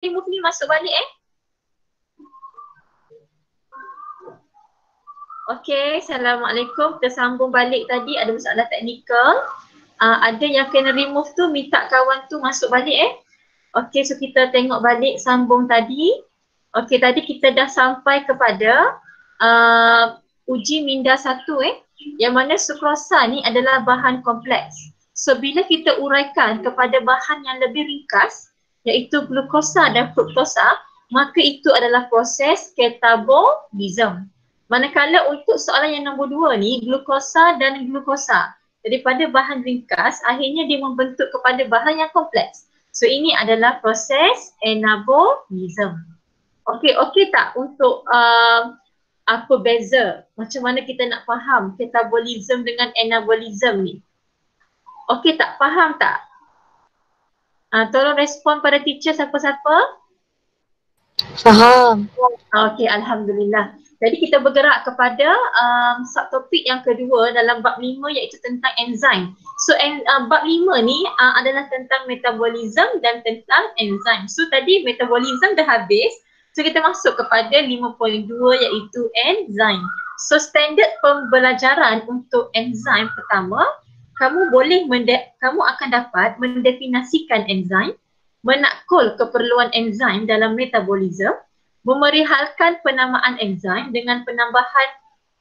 remove ni masuk balik Okey, Assalamualaikum. Kita sambung balik tadi, ada masalah teknikal. Ada yang kena remove tu, minta kawan tu masuk balik Okey, so kita tengok balik sambung tadi. Okey, tadi kita dah sampai kepada uji minda 1 yang mana sukrosa ni adalah bahan kompleks. So bila kita uraikan kepada bahan yang lebih ringkas, iaitu glukosa dan fruktosa, maka itu adalah proses katabolism. Manakala untuk soalan yang nombor 2 ni, glukosa dan glukosa. Daripada bahan ringkas, akhirnya dia membentuk kepada bahan yang kompleks. So ini adalah proses anabolism. Okey tak untuk apa beza? Macam mana kita nak faham katabolism dengan anabolism ni? Okey tak? Faham tak? Tolong respon pada teacher siapa-siapa. Faham. Okey, Alhamdulillah. Jadi kita bergerak kepada subtopik yang kedua dalam bab 5 iaitu tentang enzim. So bab 5 ni adalah tentang metabolism dan tentang enzim. So tadi metabolism dah habis. So kita masuk kepada 5.2 iaitu enzim. So standard pembelajaran untuk enzim pertama, kamu akan dapat mendefinisikan enzim, menakul keperluan enzim dalam metabolism, memerihalkan penamaan enzim dengan penambahan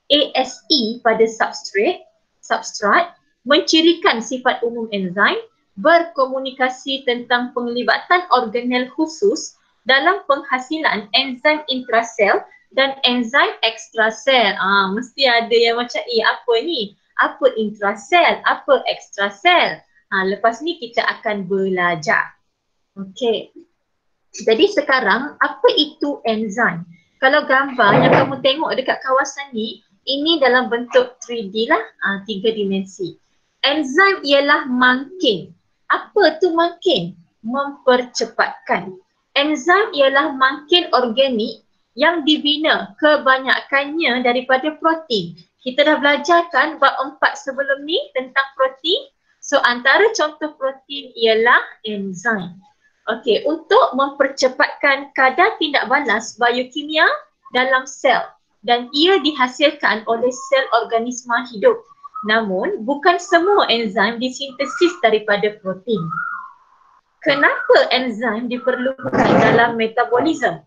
ASE pada substrat, mencirikan sifat umum enzim, berkomunikasi tentang penglibatan organel khusus dalam penghasilan enzim intrasel dan enzim ekstrasel. Mesti ada yang macam apa ni? Apa intrasel? Apa ekstrasel? Lepas ni kita akan belajar. Okey. Jadi sekarang apa itu enzim? Kalau gambar yang kamu tengok dekat kawasan ni, ini dalam bentuk 3D lah, 3 dimensi. Enzim ialah makin. Apa tu makin? Mempercepatkan. Enzim ialah makin organik yang dibina kebanyakannya daripada protein. Kita dah belajarkan bab 4 sebelum ni tentang protein. So antara contoh protein ialah enzim. Okey, untuk mempercepatkan kadar tindak balas biokimia dalam sel dan ia dihasilkan oleh sel organisma hidup. Namun, bukan semua enzim disintesis daripada protein. Kenapa enzim diperlukan dalam metabolism?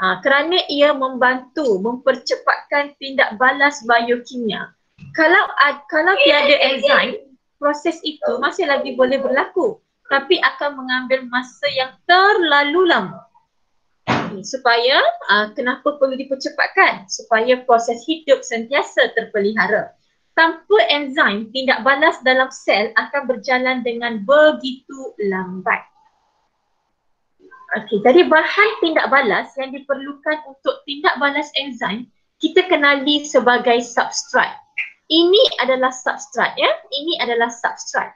Kerana ia membantu mempercepatkan tindak balas biokimia. Kalau tiada enzim, proses itu masih lagi boleh berlaku, tapi akan mengambil masa yang terlalu lama. Supaya kenapa perlu dipercepatkan? Supaya proses hidup sentiasa terpelihara. Tanpa enzim, tindak balas dalam sel akan berjalan dengan begitu lambat. Okey, jadi bahan tindak balas yang diperlukan untuk tindak balas enzim kita kenali sebagai substrat. Ini adalah substrat Ini adalah substrat.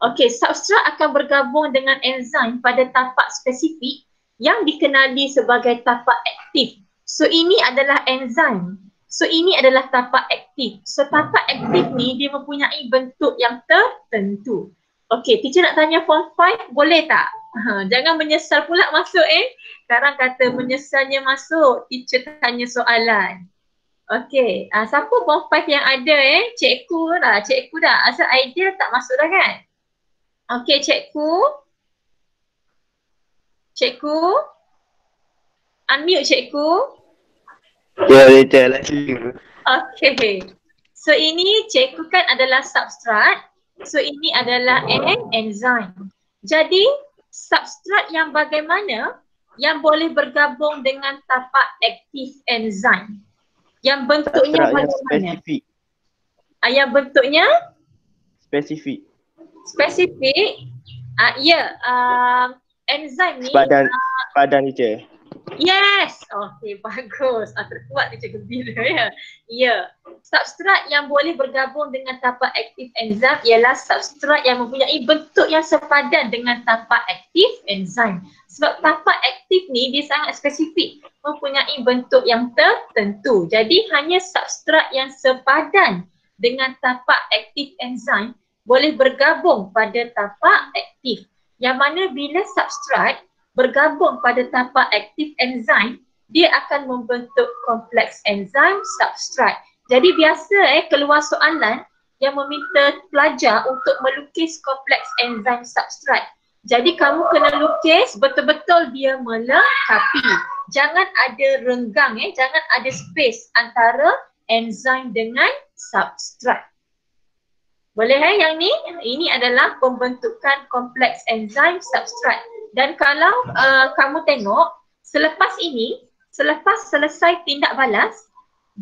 Okey, substrat akan bergabung dengan enzim pada tapak spesifik yang dikenali sebagai tapak aktif. So ini adalah enzim. So ini adalah tapak aktif. So tapak aktif ni dia mempunyai bentuk yang tertentu. Okey, teacher nak tanya form 5 boleh tak? Jangan menyesal pula masuk Sekarang kata menyesalnya masuk, teacher tanya soalan. Okey, siapa form 5 yang ada Cikgu lah, cikgu dah. Asal idea tak masuk dah kan? Okey, cikgu. Cikgu. Unmute cikgu. Ya, teacher lagi. Okey. So ini cikgu kan adalah substrat. So ini adalah enzim. Jadi substrat yang bagaimana yang boleh bergabung dengan tapak aktif enzim? Yang bentuknya Substrat yang bagaimana? spesifik. Yang bentuknya? Spesifik. Spesifik. Enzim ni Padan teacher. yes. Okey, bagus. Terkuat teacher gembira ya. Substrat yang boleh bergabung dengan tapak aktif enzim ialah substrat yang mempunyai bentuk yang sepadan dengan tapak aktif enzim. Sebab tapak aktif ni dia sangat spesifik, mempunyai bentuk yang tertentu. Jadi hanya substrat yang sepadan dengan tapak aktif enzim boleh bergabung pada tapak aktif. Yang mana bila substrat bergabung pada tapak aktif enzim, dia akan membentuk kompleks enzim substrat. Jadi biasa keluar soalan yang meminta pelajar untuk melukis kompleks enzim substrat. Jadi kamu kena lukis betul-betul dia melengkapi. Jangan ada renggang, jangan ada space antara enzim dengan substrat. Boleh yang ni? Ini adalah pembentukan kompleks enzim substrat. Dan kalau kamu tengok, selepas ini, selepas selesai tindak balas,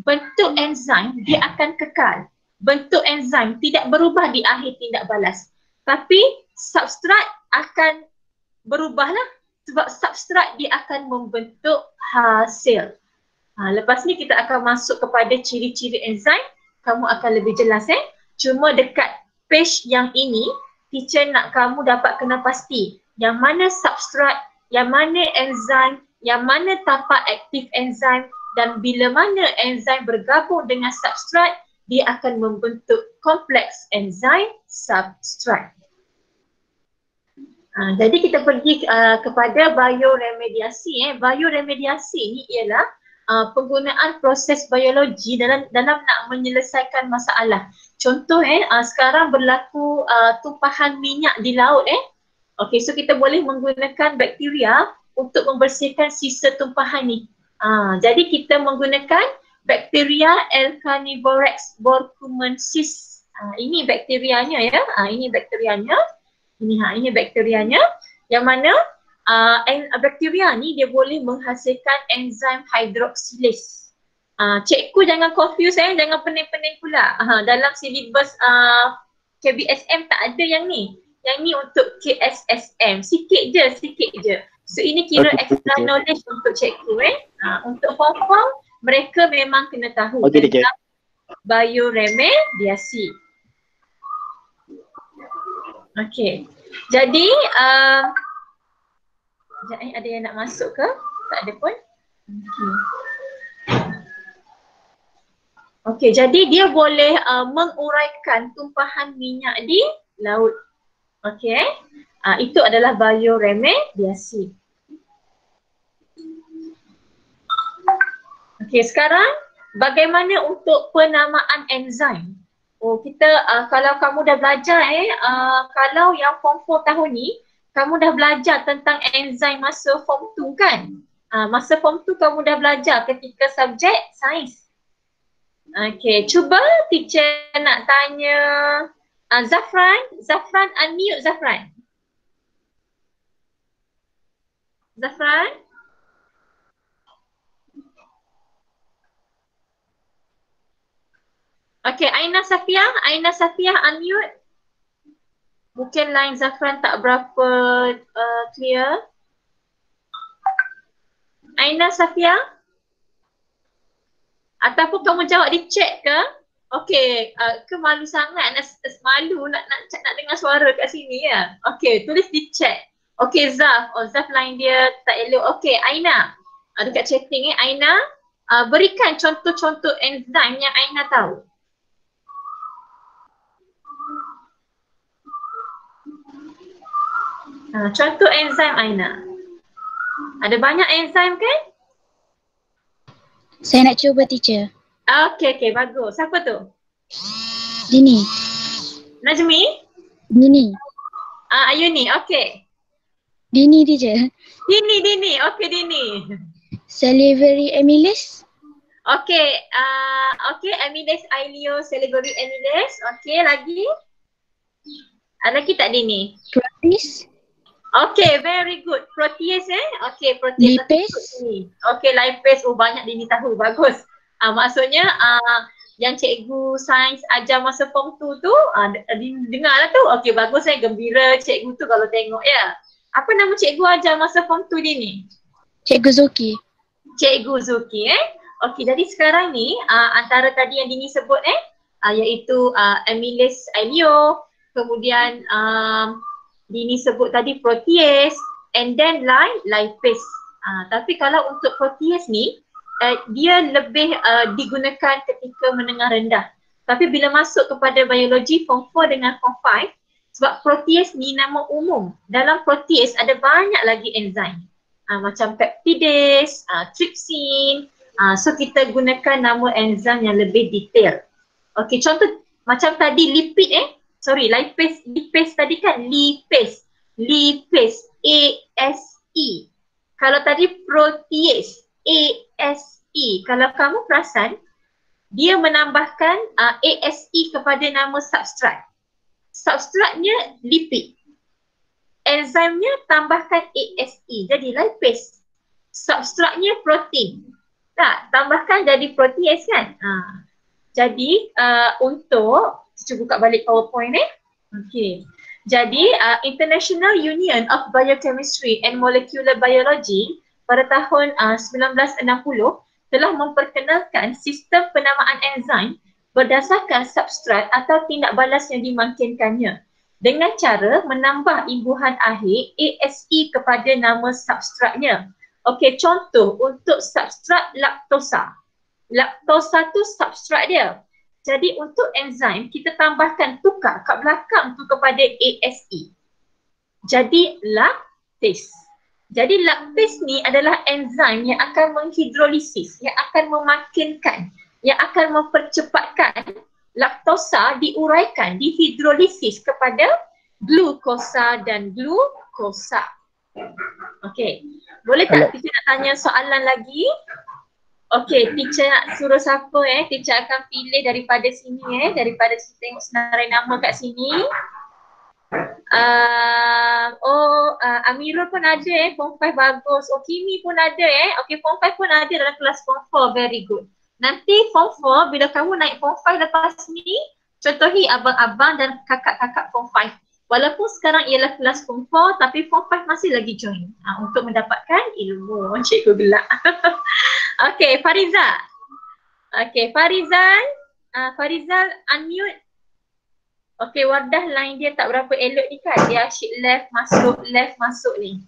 bentuk enzim dia akan kekal. Bentuk enzim tidak berubah di akhir tindak balas. Tapi substrat akan berubahlah sebab substrat dia akan membentuk hasil. Lepas ni kita akan masuk kepada ciri-ciri enzim. Kamu akan lebih jelas Cuma dekat page yang ini, teacher nak kamu dapat kena pasti yang mana substrat, yang mana enzim, yang mana tapak aktif enzim, dan bila mana enzim bergabung dengan substrat, dia akan membentuk kompleks enzim substrat. Jadi kita pergi kepada bioremediasi. Bioremediasi ni ialah penggunaan proses biologi dalam nak menyelesaikan masalah. Contoh sekarang berlaku tumpahan minyak di laut Okey, so kita boleh menggunakan bakteria untuk membersihkan sisa tumpahan ni. Jadi kita menggunakan bakteria Echinivores borcumensis. Ini bakterianya ini bakterianya. Ini bakterianya yang mana bakteria ni dia boleh menghasilkan enzim hidroksilase. Cikgu jangan confuse jangan pening-pening pula. Dalam silibus KBSM tak ada yang ni. Yang ni untuk KSSM. Sikit je. So ini kira extra knowledge untuk cikgu Untuk form mereka memang kena tahu tentang bioremediasi. Okey. Jadi ada yang nak masuk ke? Tak ada pun. Okey, jadi dia boleh menguraikan tumpahan minyak di laut. Okey. Itu adalah bioremediasi. Okey, sekarang bagaimana untuk penamaan enzim? Kita kalau kamu dah belajar kalau yang form 4 tahun ni kamu dah belajar tentang enzim masa form 2 kan? Masa form 2 kamu dah belajar ketika subjek sains. Okey, cuba teacher nak tanya Zafran unmute Zafran. Okey, Aina Safia unmute. Mungkin line Zafran tak berapa clear. Aina Safia? Ataupun kamu jawab di chat ke? Okey, ke malu sangat malu nak dengar suara kat sini ya. Okey, tulis di chat. Okey Zaf, Zaf line dia tak elok. Okey, Aina. Dekat chatting Aina, berikan contoh-contoh enzim yang Aina tahu. Contoh enzim Aina. Ada banyak enzim kan? Saya nak cuba teacher. Okey, bagus. Siapa tu? Dini. Najmi? Dini. Ayuni, okey. Dini teacher. Dini. Okey, Dini. Salivary amylase. Okey, amylase ileo salivary amylase. Okey, lagi? Ada lagi tak Dini? Protease. Okay, very good. Protease Okay, protease. Lipase. Okay, lipase. Banyak Dini tahu. Bagus. Maksudnya yang cikgu sains ajar masa form 2 tu, dengar lah tu. Okay, bagus gembira cikgu tu kalau tengok ya. Apa nama cikgu ajar masa form 2 Dini? Cikgu Zuki. Cikgu Zuki Okay, jadi sekarang ni antara tadi yang Dini sebut iaitu amylase ileo, kemudian Dini sebut tadi protease and then lipase. Tapi kalau untuk protease ni dia lebih digunakan ketika menengah rendah. Tapi bila masuk kepada biologi form 4 dengan form 5, Sebab protease ni nama umum. Dalam protease ada banyak lagi enzim. Macam peptidase, trypsin. So kita gunakan nama enzim yang lebih detail. Okey, contoh macam tadi lipid lipase tadi kan lipase, ASE. Kalau tadi protease, ASE. Kalau kamu perasan, dia menambahkan ASE kepada nama substrat. Substratnya lipid. Enzimnya tambahkan ASE, jadi lipase. Substratnya protein. Tak, tambahkan jadi protease kan? Jadi untuk cuba buka balik PowerPoint Okey. Jadi International Union of Biochemistry and Molecular Biology pada tahun 1960 telah memperkenalkan sistem penamaan enzim berdasarkan substrat atau tindak balas yang dimungkinkannya dengan cara menambah imbuhan akhir ASE kepada nama substratnya. Okey, contoh untuk substrat laktosa. Laktosa tu substrat dia. Jadi untuk enzim kita tambahkan, tukar kat belakang tu kepada ASE. Jadi laktase. Jadi laktase ni adalah enzim yang akan menghidrolisis, yang akan memakinkan, yang akan mempercepatkan laktosa diuraikan, dihidrolisis kepada glukosa dan glukosa. Okey. Boleh tak kita nak tanya soalan lagi? Okey, teacher nak suruh siapa teacher akan pilih daripada sini daripada tengok senarai nama kat sini. Amirul pun ada form 5 bagus. Kimi pun ada Okey, form 5 pun ada dalam kelas form 4, very good. Nanti form 4 bila kamu naik form 5 lepas ni, contohi abang-abang dan kakak-kakak form 5. Walaupun sekarang ialah kelas form 4 tapi form 5 masih lagi join untuk mendapatkan ilmu. Cikgu gelak. Okey, Farizal. Okey, Farizal unmute. Okey, Wardah line dia tak berapa elok ni kan. Dia asyik left masuk ni.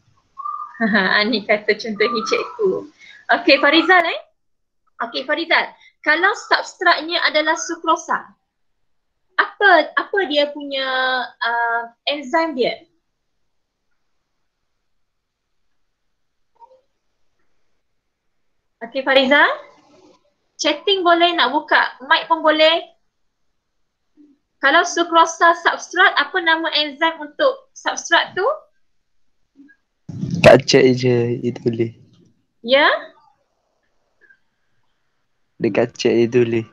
Ni kata contohi cikgu. Okey, Farizal Okey, Farizal. Kalau substratnya adalah sukrosa, apa dia punya enzim dia? Okey, Farizal. Chatting boleh, nak buka mic pun boleh. Kalau sukrosa substrat, apa nama enzim untuk substrat tu? Tak chat je, itu boleh. Ya? Dekat chat je tulis.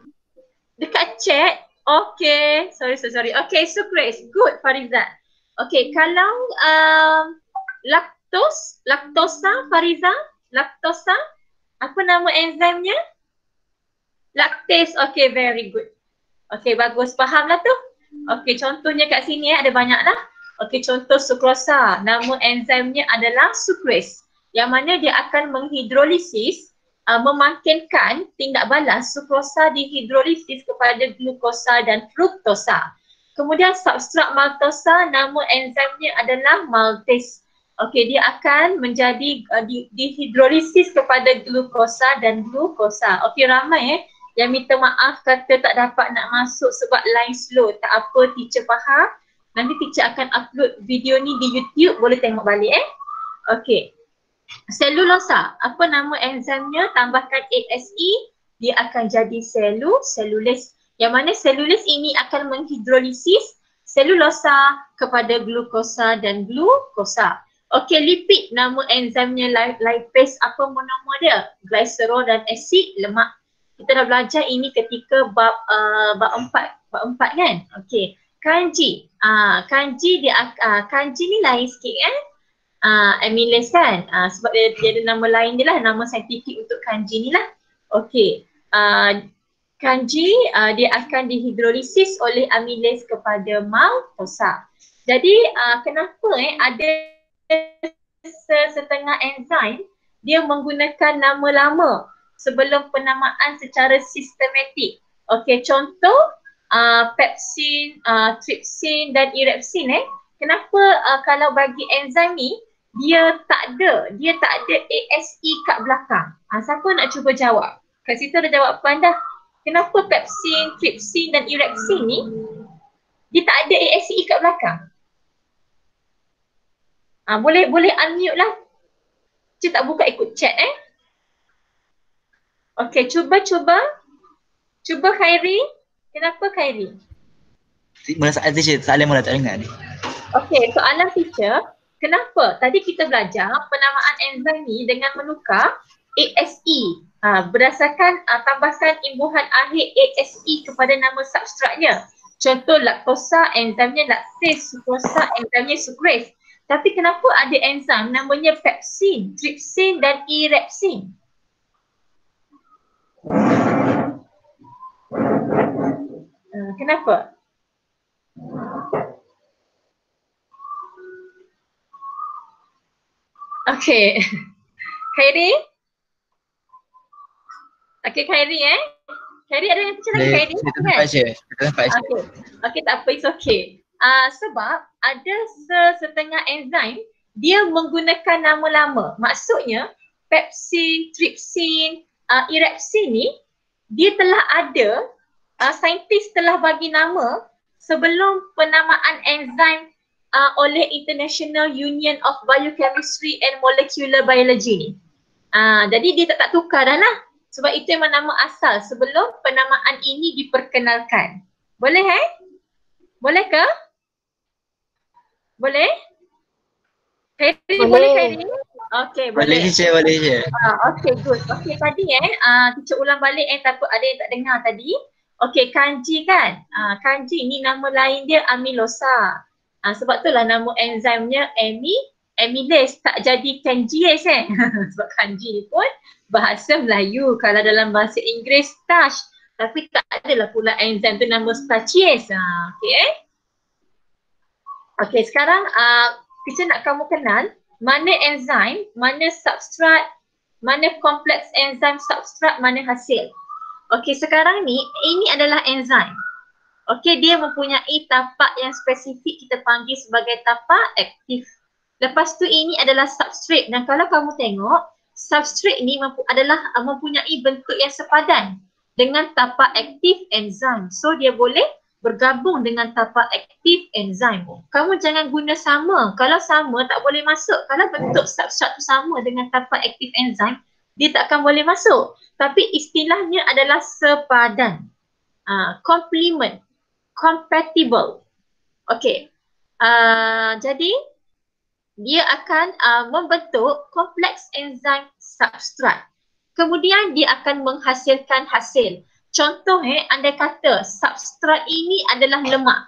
Dekat chat? Okay, sorry. Okay, sucrase. Good, Farizal. Okay, kalau laktosa, Farizal, laktosa, apa nama enzimnya? Lactase. Okay, very good. Okay, bagus. Faham lah tu? Okay, contohnya kat sini ada banyak lah. Okay, contoh sukrosa. Nama enzimnya adalah sucrase. Yang mana dia akan menghidrolisis, memakinkan tindak balas sukrosa dihidrolisis kepada glukosa dan fruktosa. Kemudian substrat maltosa, nama enzimnya adalah maltase. Okey, dia akan menjadi dihidrolisis kepada glukosa dan glukosa. Okey, ramai yang minta maaf kata tak dapat nak masuk sebab line slow. Tak apa, teacher faham. Nanti teacher akan upload video ni di YouTube, boleh tengok balik Okey. Selulosa, apa nama enzimnya? Tambahkan ASE, dia akan jadi selulase. Yang mana selulase ini akan menghidrolisis selulosa kepada glukosa dan glukosa. Okey, lipid, nama enzimnya lipase, apa monomer dia? Glycerol dan asid lemak. Kita dah belajar ini ketika bab 4 kan? Okey. Kanji. Kanji ni lain sikit kan? Amylase kan? Sebab dia ada nama lain dia lah, nama saintifik untuk kanji ni lah. Okey. Kanji dia akan dihidrolisis oleh amylase kepada maltosa. Jadi kenapa ada setengah enzim dia menggunakan nama lama sebelum penamaan secara sistematik. Okey, contoh pepsin, trypsin dan erepsin kenapa kalau bagi enzim ni dia tak ada ASE kat belakang. Siapa nak cuba jawab? Kat situ ada jawapan dah. Kenapa pepsin, trypsin dan erepsin ni dia tak ada ASE kat belakang? Boleh unmute lah. Cik tak buka ikut chat Okey, cuba Khairi. Kenapa Khairi? Masalah teacher, soalan mula tak dengar ni. Okey, soalan teacher, kenapa tadi kita belajar penamaan enzim ni dengan menukar ASE berdasarkan tambahkan imbuhan akhir ASE kepada nama substratnya. Contoh laktosa, enzimnya laktase, sukrosa, enzimnya sukrase. Tapi kenapa ada enzim namanya pepsin, tripsin dan erepsin? Kenapa? Okey. Khairi? Okey Khairi Khairi ada yang cakap Khairi? Kita tempat je. Okey, tak apa, it's okay. Sebab ada setengah enzim dia menggunakan nama lama. Maksudnya pepsin, tripsin, erepsin ni dia telah ada, saintis telah bagi nama sebelum penamaan enzim oleh International Union of Biochemistry and Molecular Biology ni. Jadi dia tak tukar dah lah. Sebab itu memang nama asal sebelum penamaan ini diperkenalkan. Boleh Boleh ke? Boleh? Khairi, boleh Khairi? Okey, boleh. Boleh je. Okey, good. Okey, tadi teacher ulang balik takut ada yang tak dengar tadi. Okey, kanji kan? Kanji ni nama lain dia amylosa. Sebab itulah nama enzimnya amylase, tak jadi kanjiase sebab kanji ni pun bahasa Melayu. Kalau dalam bahasa Inggeris starch, tapi tak adalah pula enzim tu nama starchiase. Okey, sekarang kita nak kamu kenal mana enzim, mana substrat, mana kompleks enzim substrat, mana hasil. Okey, sekarang ni ini adalah enzim. Okey, dia mempunyai tapak yang spesifik, kita panggil sebagai tapak aktif. Lepas tu ini adalah substrate, dan kalau kamu tengok substrate ni mempunyai bentuk yang sepadan dengan tapak aktif enzim. So dia boleh bergabung dengan tapak aktif enzim. Kamu jangan guna sama. Kalau sama tak boleh masuk. Kalau bentuk substrat tu sama dengan tapak aktif enzim, dia tak akan boleh masuk. Tapi istilahnya adalah sepadan. Complement, compatible. Okey. Jadi dia akan membentuk kompleks enzim substrat. Kemudian dia akan menghasilkan hasil. Contoh andai kata substrat ini adalah lemak.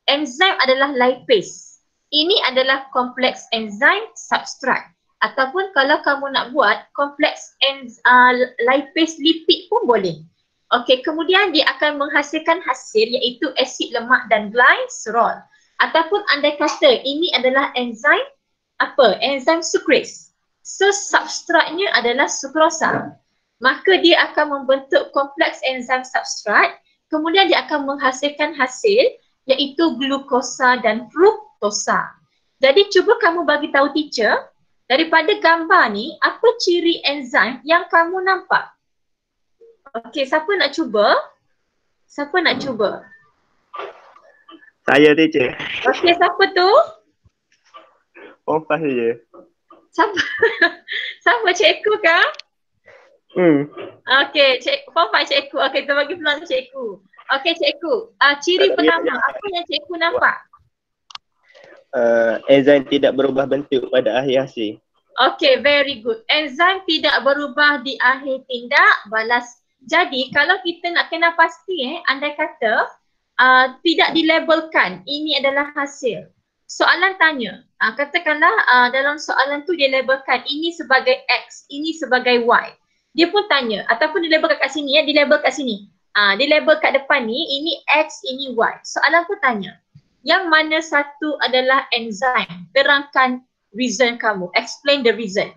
Enzim adalah lipase. Ini adalah kompleks enzim substrat. Ataupun kalau kamu nak buat kompleks lipase lipid pun boleh. Okey, kemudian dia akan menghasilkan hasil iaitu asid lemak dan glycerol. Ataupun andai kata ini adalah enzim enzim sukrase. So substratnya adalah sukrosa. Maka dia akan membentuk kompleks enzim substrat, kemudian dia akan menghasilkan hasil iaitu glukosa dan fruktosa. Jadi cuba kamu bagi tahu teacher, daripada gambar ni apa ciri enzim yang kamu nampak? Okey, siapa nak cuba? Saya teacher. Okey, siapa tu? Pompas je. Siapa cikgu kah? Okey, Pompas cikgu. Okey, kita bagi peluang cikgu. Okey cikgu, ciri pertama apa yang cikgu nampak? Enzim tidak berubah bentuk pada akhir hasil. Okay, very good. Enzim tidak berubah di akhir tindak balas. Jadi kalau kita nak kena pasti andai kata tidak dilabelkan ini adalah hasil. Soalan tanya, katakanlah dalam soalan tu dia labelkan ini sebagai X, ini sebagai Y. Dia pun tanya ataupun dilabel kat sini dilabel kat sini. Dilabel kat depan ni ini X, ini Y. Soalan pun tanya, yang mana satu adalah enzim? Terangkan reason kamu, explain the reason.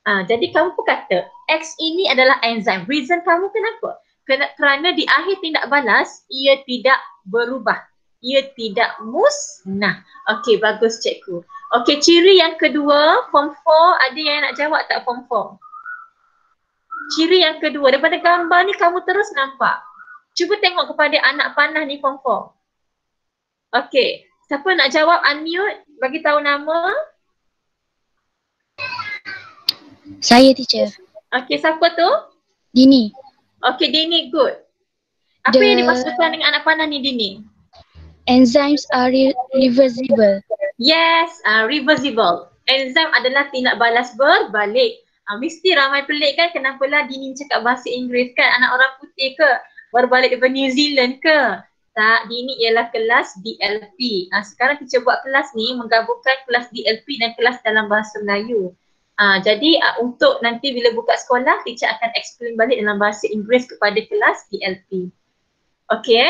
Jadi kamu pun kata X ini adalah enzim. Reason kamu kenapa? Kerana di akhir tindak balas ia tidak berubah. Ia tidak musnah. Okey, bagus cikgu. Okey, ciri yang kedua, form 4, ada yang nak jawab tak form 4? Ciri yang kedua, daripada gambar ni kamu terus nampak. Cuba tengok kepada anak panah ni form 4. Okey, siapa nak jawab unmute, bagi tahu nama. Saya teacher. Okay, siapa tu? Dini. Okay, Dini, good. Apa yang The- dimaksudkan dengan anak panah ni, Dini? Enzymes are reversible. Yes, reversible. Enzim adalah tindak balas berbalik. Mesti ramai pelik kan kenapalah Dini cakap bahasa Inggeris kan? Anak orang putih ke? Berbalik daripada New Zealand ke? Tak, Dini ialah kelas DLP. Sekarang kita buat kelas ni menggabungkan kelas DLP dan kelas dalam bahasa Melayu. Jadi untuk nanti bila buka sekolah, teacher akan explain balik dalam bahasa Inggeris kepada kelas DLP. Okay.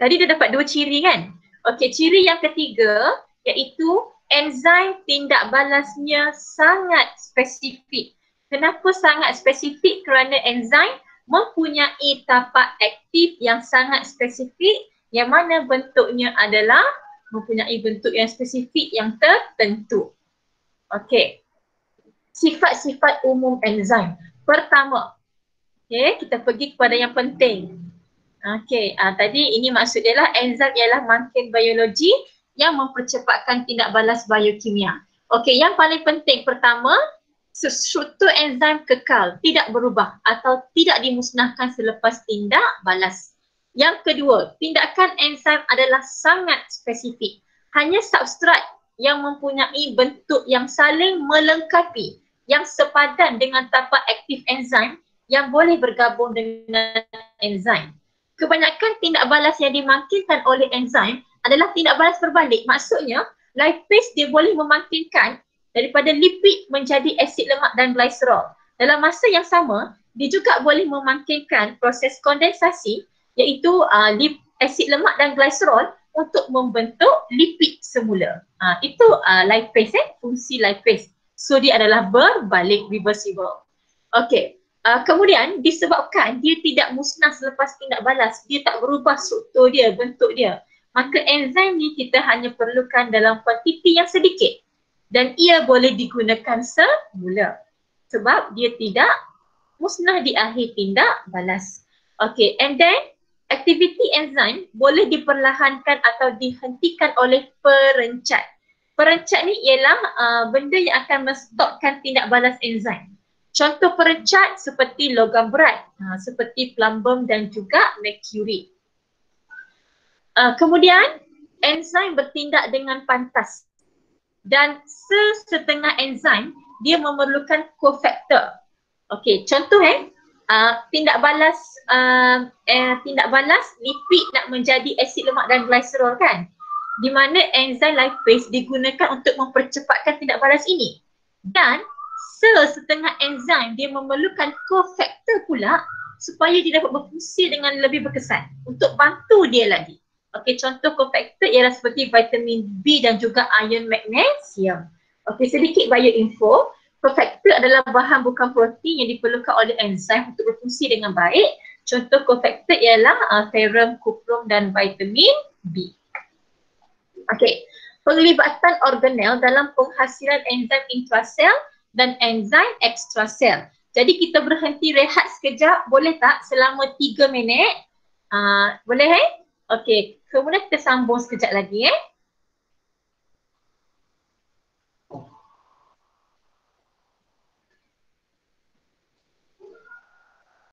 Tadi dah dapat 2 ciri kan? Okey, ciri yang ketiga iaitu enzim tindak balasnya sangat spesifik. Kenapa sangat spesifik? Kerana enzim mempunyai tapak aktif yang sangat spesifik yang mana bentuknya adalah mempunyai bentuk yang spesifik yang tertentu. Okey. Sifat-sifat umum enzim. Pertama, kita pergi kepada yang penting. Okey, tadi ini maksud dia lah enzim ialah makin biologi yang mempercepatkan tindak balas biokimia. Okey, yang paling penting pertama, struktur enzim kekal, tidak berubah atau tidak dimusnahkan selepas tindak balas. Yang kedua, tindakan enzim adalah sangat spesifik. Hanya substrat yang mempunyai bentuk yang saling melengkapi, yang sepadan dengan tapak aktif enzim yang boleh bergabung dengan enzim. Kebanyakan tindak balas yang dimakinkan oleh enzim adalah tindak balas berbalik. Maksudnya, lipase dia boleh memakinkan daripada lipid menjadi asid lemak dan glycerol. Dalam masa yang sama, dia juga boleh memakinkan proses kondensasi iaitu asid lemak dan glycerol untuk membentuk lipid semula. Itu lipase, fungsi lipase. So dia adalah berbalik, reversible. Okey. Kemudian disebabkan dia tidak musnah selepas tindak balas, dia tak berubah struktur dia, bentuk dia, maka enzim ni kita hanya perlukan dalam kuantiti yang sedikit dan ia boleh digunakan semula sebab dia tidak musnah di akhir tindak balas. Okay, and then aktiviti enzim boleh diperlahankan atau dihentikan oleh perencat. Perencat ni ialah benda yang akan menstopkan tindak balas enzim. Contoh perencat seperti logam berat, seperti plumbum dan juga merkuri. Kemudian enzim bertindak dengan pantas dan sesetengah enzim dia memerlukan cofactor. Okey, contoh tindak balas lipid nak menjadi asid lemak dan glycerol kan, di mana enzim lipase digunakan untuk mempercepatkan tindak balas ini. Dan sesetengah enzim dia memerlukan cofactor pula supaya dia dapat berfungsi dengan lebih berkesan untuk bantu dia lagi. Okey, contoh cofactor ialah seperti vitamin B dan juga ion magnesium. Okey, sedikit bioinfo. Cofactor adalah bahan bukan protein yang diperlukan oleh enzim untuk berfungsi dengan baik. Contoh cofactor ialah ferrum, kuprum dan vitamin B. Okey, penglibatan organel dalam penghasilan enzim intrasel dan enzim ekstrasel. Jadi kita berhenti rehat sekejap, boleh tak? Selama 3 minit. Boleh Okey, kemudian kita sambung sekejap lagi